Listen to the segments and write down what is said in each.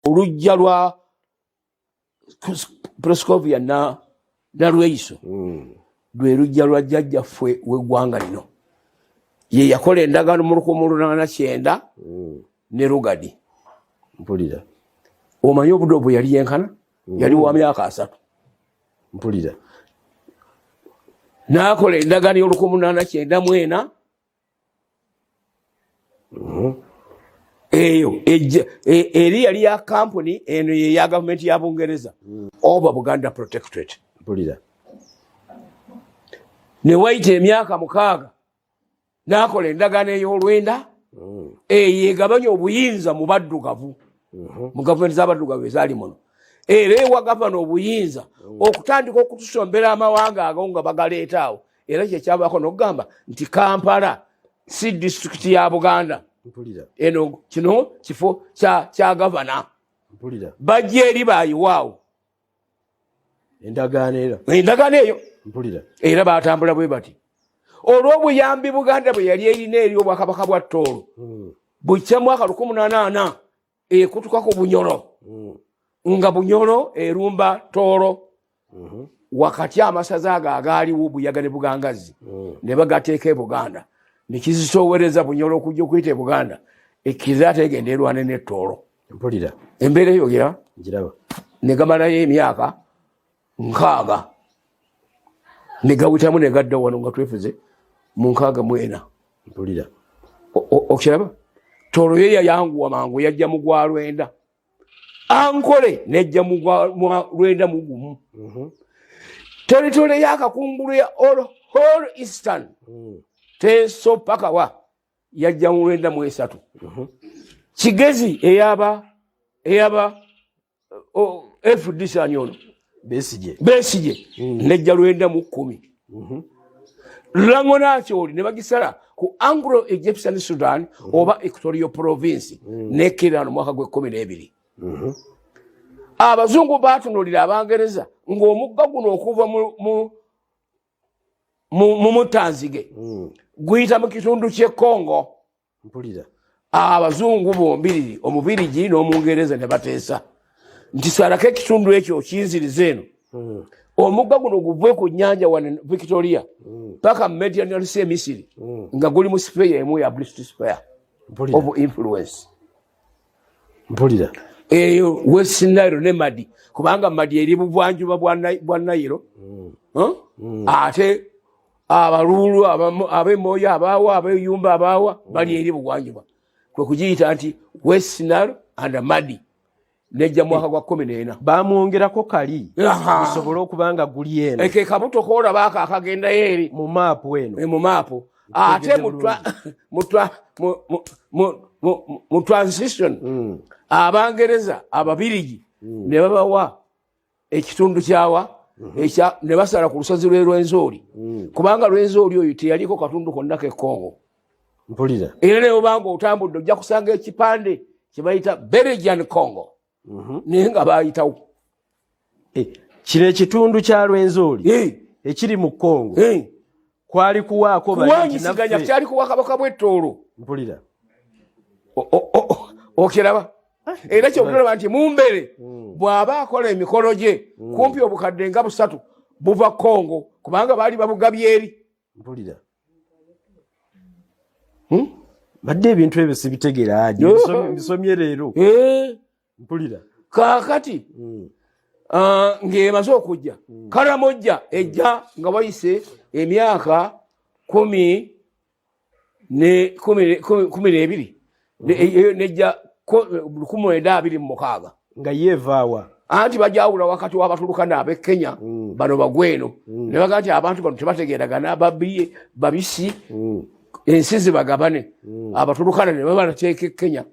olujja lwa Proscovia na Lweiso lwe lujja lwa jjajjaffe w'eggwanga lino. Ye yakola endagaano mu 1989 ne Rugadi. Mpulira. Omanyi obudde bwe yali yenkana? Yali wa myaka 3. Mpulira. N'akola endagaano y'olu1894 eyo eri yali ya kampuni eno ye ya gavumenti ya Bungereza oba Buganda Protectorate. Mpulira. Ne wayita emyaka 6 n'akola endagaano ey'olwenda yegabanya obuyinza mu baddugavu mu gavumenti z'abaddugavu ezaali muno. Era ewa gavana obuyinza okutandika okutusombera amawanga ago nga bagaleeta awo. Era kyekyavaako n'okugamba nti Kampala si disitulikiti ya Buganda. Mpulira. Eno kino kifo kya gavana. Mpulira. Bajja eri baayiwaawo endagaano eyo. Mpulira. Era baatambula bwe bati. Olw'obuyambi Buganda bwe yali erina eri obwakabaka bwa Tooro bukya mwaka 1880 ekutukako Bunyoro nga Bunyoro erumba Tooro wakati amasaza ago agaaliwo Buyaga ne Bugangazi ne bagateeka e Buganda ne kizitoowereza Bunyoro okujja okuyita e Buganda ekkiriza tegenda erwane ne Tooro. Mpulira. Embeera eyogera njiraba ne gamalayo emyaka 6 ne gawitamu ne gadda wano nga twefuze mu 64. Mpulira. Okiraba Tooro ye yayanguwa mangu yajja mu gwa Lwenda. Ankole nejja mu gwa Lwenda mu gumu. Territory ya Kakungulu ya Whole Eastern Teso paka wa yajja mu Lwenda mu 3. Kigezi eyaba FDC anyono Besije nejja Lwenda mu 10. Langona Acholi ne bagisala ku Anglo-Egyptian Sudan oba Equatorial Province nekirano mwaka gwe 12. Abazungu batunulira Abangereza ng'omugga guno okuva mu Mutanzige guyita mu kitundu ky'e Congo. Mpulira. Abazungu bombiriri Omubirigi n'Omungereza ne bateesa nti salako ekitundu ekyo kinziriza eno omugga guno guve ku nnyanja wa Victoria paka Mediterranean Sea Misiri nga guli mu sphere emu ya British Sphere of influence. Mpulira. Eyo West Nile ne Madi kubanga Madi eri buvwanjuba bwa Nile ate abalulu ab'Emoyo abaawa ab'Eyumba abaawa bali eri bugwanjuba kwe kugiyita nti West Nile and Madi. Nejja mwaka gwa 14 bamwongerako kali gusobole okubanga guli eno eke kabuto kola baka akagenda yeri mu mapu eno mu mapu ate mu transition Abangereza Ababirigi ne babawa ekitundu kyawa ne basala ku lusozi lw'Enzori kubanga Lwenzori oyo teyaliko katundu konna ke Congo. Mpulira. Era ne obanga otambudde ojja kusanga ekipande kibayita Belgian Congo. Nenga bayitawo kire ekitundu kya Lwenzori ekiri mu Congo kwali kuwaako kuwanyisiganya kyali kuwa kabaka bw'e Tooro. Mpulira. Okiraba era kyobulaba nti Mumbere bw'aba akola emikolo gye kumpi obukadde nga 3 buva Congo kubanga baali babugabye eri. Mpulira. Badde ebintu ebyo sibitegeera aje bisomye leero. Mpulira. Kakati ng'emaze okujja Karamojja ejja nga wayise emyaka 12 nejja 1926 nga yevaawa anti bajawula wakati w'abatulukana ab'e Kenya bano bagweno ne baga nti abantu bano tebategeeragana babisi ensi zibagabane abatulukana ne babanateeka e Kenya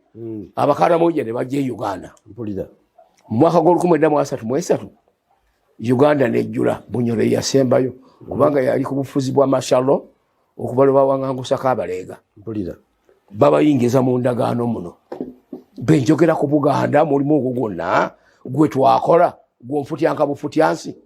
Abakaramojja ne bajja e Uganda. Mpulira. Mwaka gw'1933 Uganda nejjula Bunyoro yasembayo kubanga yali ku bufuzi bwa Mashalo okubalo bawangangusa Kabaleega. Mpulira. Babayingiza mu ndagaano muno benjogera ku Buganda mulimu ogwo gwonna gwe twakola gw'onfutyanka bufutyansi